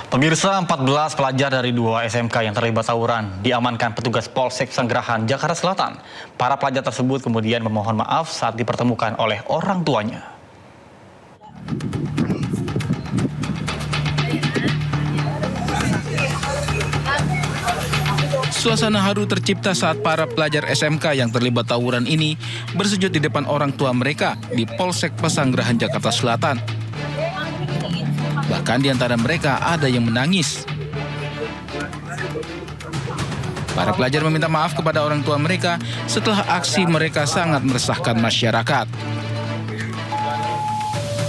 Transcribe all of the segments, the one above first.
Pemirsa, 14 pelajar dari 2 SMK yang terlibat tawuran diamankan petugas Polsek Pesanggerahan, Jakarta Selatan. Para pelajar tersebut kemudian memohon maaf saat dipertemukan oleh orang tuanya. Suasana haru tercipta saat para pelajar SMK yang terlibat tawuran ini bersujud di depan orang tua mereka di Polsek Pesanggerahan, Jakarta Selatan. Bahkan di antara mereka ada yang menangis. Para pelajar meminta maaf kepada orang tua mereka setelah aksi mereka sangat meresahkan masyarakat.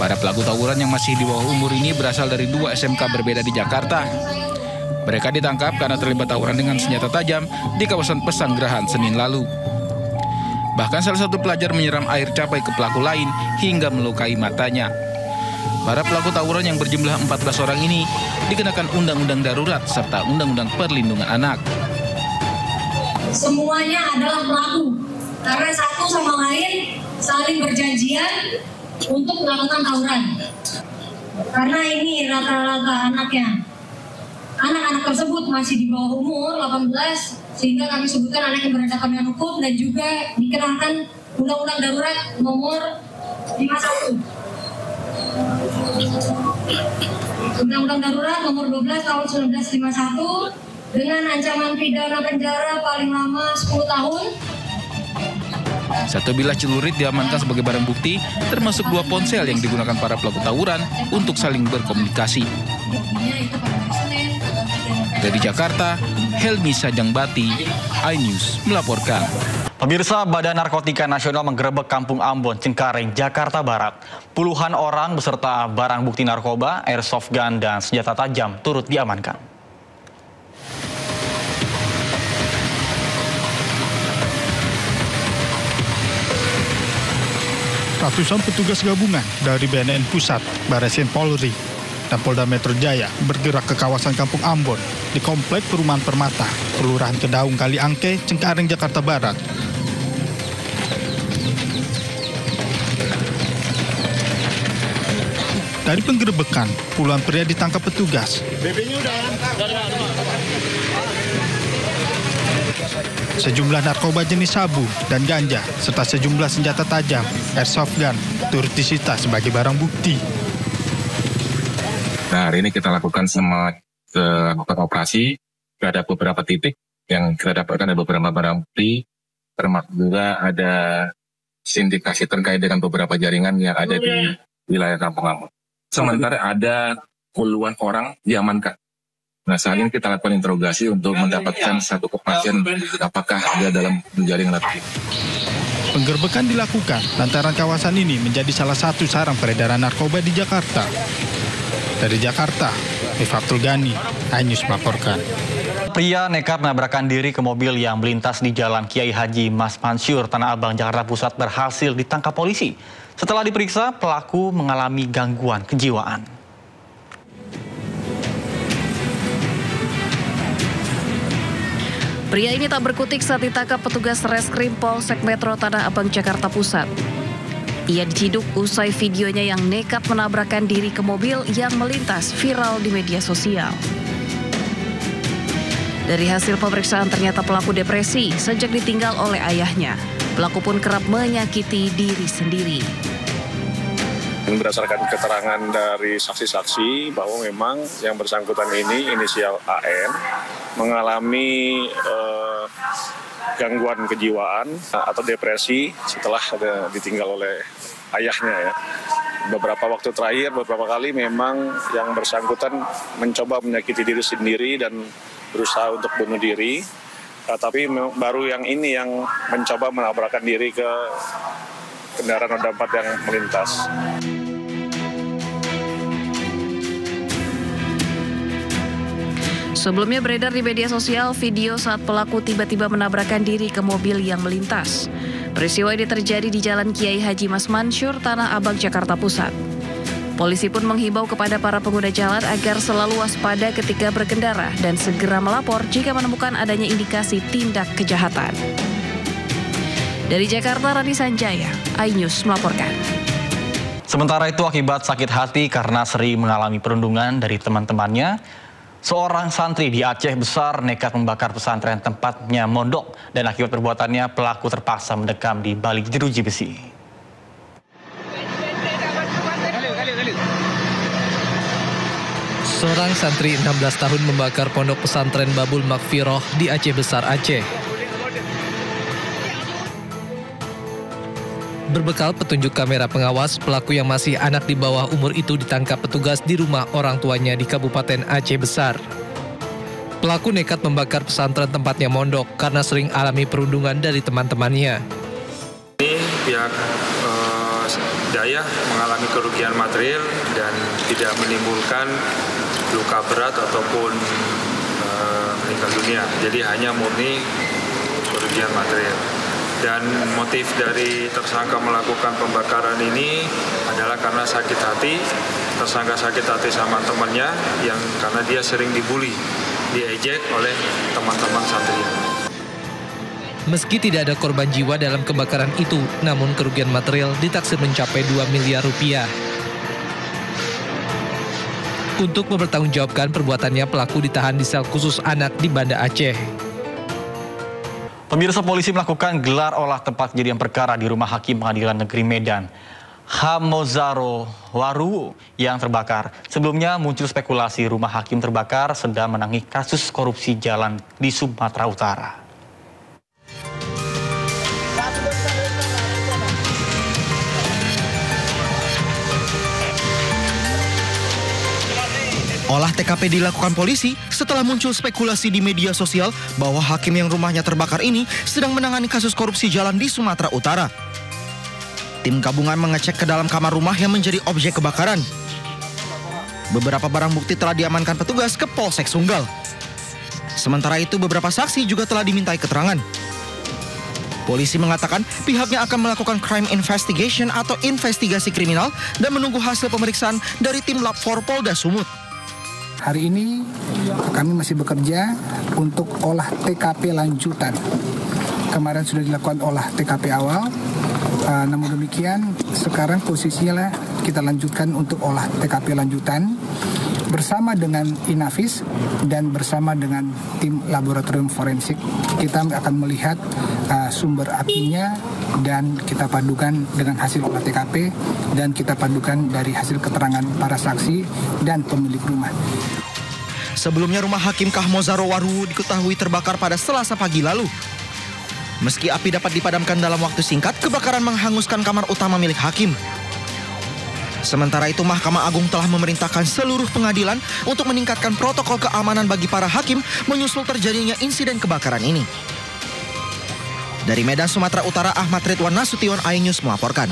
Para pelaku tawuran yang masih di bawah umur ini berasal dari 2 SMK berbeda di Jakarta. Mereka ditangkap karena terlibat tawuran dengan senjata tajam di kawasan Pesanggerahan Senin lalu. Bahkan salah satu pelajar menyiram air cabai ke pelaku lain hingga melukai matanya. Para pelaku tawuran yang berjumlah 14 orang ini dikenakan Undang-Undang Darurat serta Undang-Undang Perlindungan Anak. Semuanya adalah pelaku karena satu sama lain saling berjanjian untuk melakukan tawuran. Karena ini rata-rata anaknya. Anak-anak tersebut masih di bawah umur 18 sehingga kami sebutkan anak yang berhadapan dengan hukum dan juga dikenakan Undang-Undang Darurat nomor 51. Undang-Undang Darurat nomor 12 tahun 1951 dengan ancaman pidana penjara paling lama 10 tahun. Satu bilah celurit diamankan sebagai barang bukti, termasuk 2 ponsel yang digunakan para pelaku tawuran untuk saling berkomunikasi. Dari Jakarta, Helmi Sajangbati, iNews melaporkan. Pemirsa, Badan Narkotika Nasional menggerebek Kampung Ambon, Cengkareng, Jakarta Barat. Puluhan orang beserta barang bukti narkoba, airsoft gun, dan senjata tajam turut diamankan. Ratusan petugas gabungan dari BNN Pusat, Bareskrim Polri, dan Polda Metro Jaya bergerak ke kawasan Kampung Ambon di Komplek Perumahan Permata, Kelurahan Kedaung Kaliangke, Cengkareng, Jakarta Barat. Dari penggerebekan, puluhan pria ditangkap petugas. Sejumlah narkoba jenis sabu dan ganja, serta sejumlah senjata tajam, airsoft gun, turut disita sebagai barang bukti. Nah, hari ini kita lakukan operasi terhadap beberapa titik yang kita dapatkan ada beberapa barang bukti, termasuk juga ada sindikasi terkait dengan beberapa jaringan yang ada di wilayah Kampung Ambon. Sementara ada puluhan orang diamankan. Nah, saat ini kita lakukan interogasi untuk mendapatkan satu kepastian apakah dia dalam jaringan narkoba. Penggerbekan dilakukan lantaran kawasan ini menjadi salah satu sarang peredaran narkoba di Jakarta. Dari Jakarta, Miftahul Gani, iNews melaporkan. Pria nekat menabrakkan diri ke mobil yang melintas di Jalan Kiai Haji Mas Mansur, Tanah Abang, Jakarta Pusat berhasil ditangkap polisi. Setelah diperiksa, pelaku mengalami gangguan kejiwaan. Pria ini tak berkutik saat ditangkap petugas Reskrim Polsek Metro Tanah Abang, Jakarta Pusat. Ia diciduk usai videonya yang nekat menabrakkan diri ke mobil yang melintas viral di media sosial. Dari hasil pemeriksaan ternyata pelaku depresi sejak ditinggal oleh ayahnya. Pelaku pun kerap menyakiti diri sendiri. Berdasarkan keterangan dari saksi-saksi bahwa memang yang bersangkutan ini inisial AN mengalami gangguan kejiwaan atau depresi setelah ditinggal oleh ayahnya ya. Beberapa waktu terakhir, beberapa kali memang yang bersangkutan mencoba menyakiti diri sendiri dan berusaha untuk bunuh diri. Tapi baru yang ini yang mencoba menabrakkan diri ke kendaraan roda 4 yang melintas. Sebelumnya beredar di media sosial video saat pelaku tiba-tiba menabrakkan diri ke mobil yang melintas. Peristiwa ini terjadi di Jalan Kiai Haji Mas Mansur, Tanah Abang, Jakarta Pusat. Polisi pun menghimbau kepada para pengguna jalan agar selalu waspada ketika berkendara dan segera melapor jika menemukan adanya indikasi tindak kejahatan. Dari Jakarta, Rani Sanjaya, iNews melaporkan. Sementara itu, akibat sakit hati karena sering mengalami perundungan dari teman-temannya, Seorang santri di Aceh Besar nekat membakar pesantren tempatnya mondok dan akibat perbuatannya pelaku terpaksa mendekam di balik jeruji besi. Seorang santri 16 tahun membakar pondok pesantren Babul Makfiroh di Aceh Besar, Aceh. Berbekal petunjuk kamera pengawas, pelaku yang masih anak di bawah umur itu ditangkap petugas di rumah orang tuanya di Kabupaten Aceh Besar. Pelaku nekat membakar pesantren tempatnya mondok karena sering alami perundungan dari teman-temannya. Ini pihak daya mengalami kerugian material dan tidak menimbulkan luka berat ataupun meninggal dunia. Jadi hanya murni kerugian material. Dan motif dari tersangka melakukan pembakaran ini adalah karena sakit hati. Tersangka sakit hati sama temannya yang karena dia sering dibully, diejek oleh teman-teman santrinya. Meski tidak ada korban jiwa dalam kebakaran itu, namun kerugian material ditaksir mencapai 2 miliar rupiah. Untuk mempertanggungjawabkan perbuatannya, pelaku ditahan di sel khusus anak di Banda Aceh. Pemirsa, polisi melakukan gelar olah tempat kejadian perkara di rumah Hakim Pengadilan Negeri Medan, Hamozaro Waru, yang terbakar. Sebelumnya muncul spekulasi rumah hakim terbakar sedang menangani kasus korupsi jalan di Sumatera Utara. Olah TKP dilakukan polisi setelah muncul spekulasi di media sosial bahwa hakim yang rumahnya terbakar ini sedang menangani kasus korupsi jalan di Sumatera Utara. Tim gabungan mengecek ke dalam kamar rumah yang menjadi objek kebakaran. Beberapa barang bukti telah diamankan petugas ke Polsek Sunggal. Sementara itu beberapa saksi juga telah dimintai keterangan. Polisi mengatakan pihaknya akan melakukan crime investigation atau investigasi kriminal dan menunggu hasil pemeriksaan dari tim Lab 4 Polda Sumut. Hari ini kami masih bekerja untuk olah TKP lanjutan. Kemarin sudah dilakukan olah TKP awal, namun demikian sekarang posisinya kita lanjutkan untuk olah TKP lanjutan bersama dengan Inavis dan bersama dengan tim laboratorium forensik. Kita akan melihat sumber apinya dan kita padukan dengan hasil olah TKP dan kita padukan dari hasil keterangan para saksi dan pemilik rumah. Sebelumnya rumah Hakim Kahmozaro Waru diketahui terbakar pada Selasa pagi lalu. Meski api dapat dipadamkan dalam waktu singkat, kebakaran menghanguskan kamar utama milik hakim. Sementara itu, Mahkamah Agung telah memerintahkan seluruh pengadilan untuk meningkatkan protokol keamanan bagi para hakim menyusul terjadinya insiden kebakaran ini. Dari Medan, Sumatera Utara, Ahmad Ridwan Nasution, iNews melaporkan.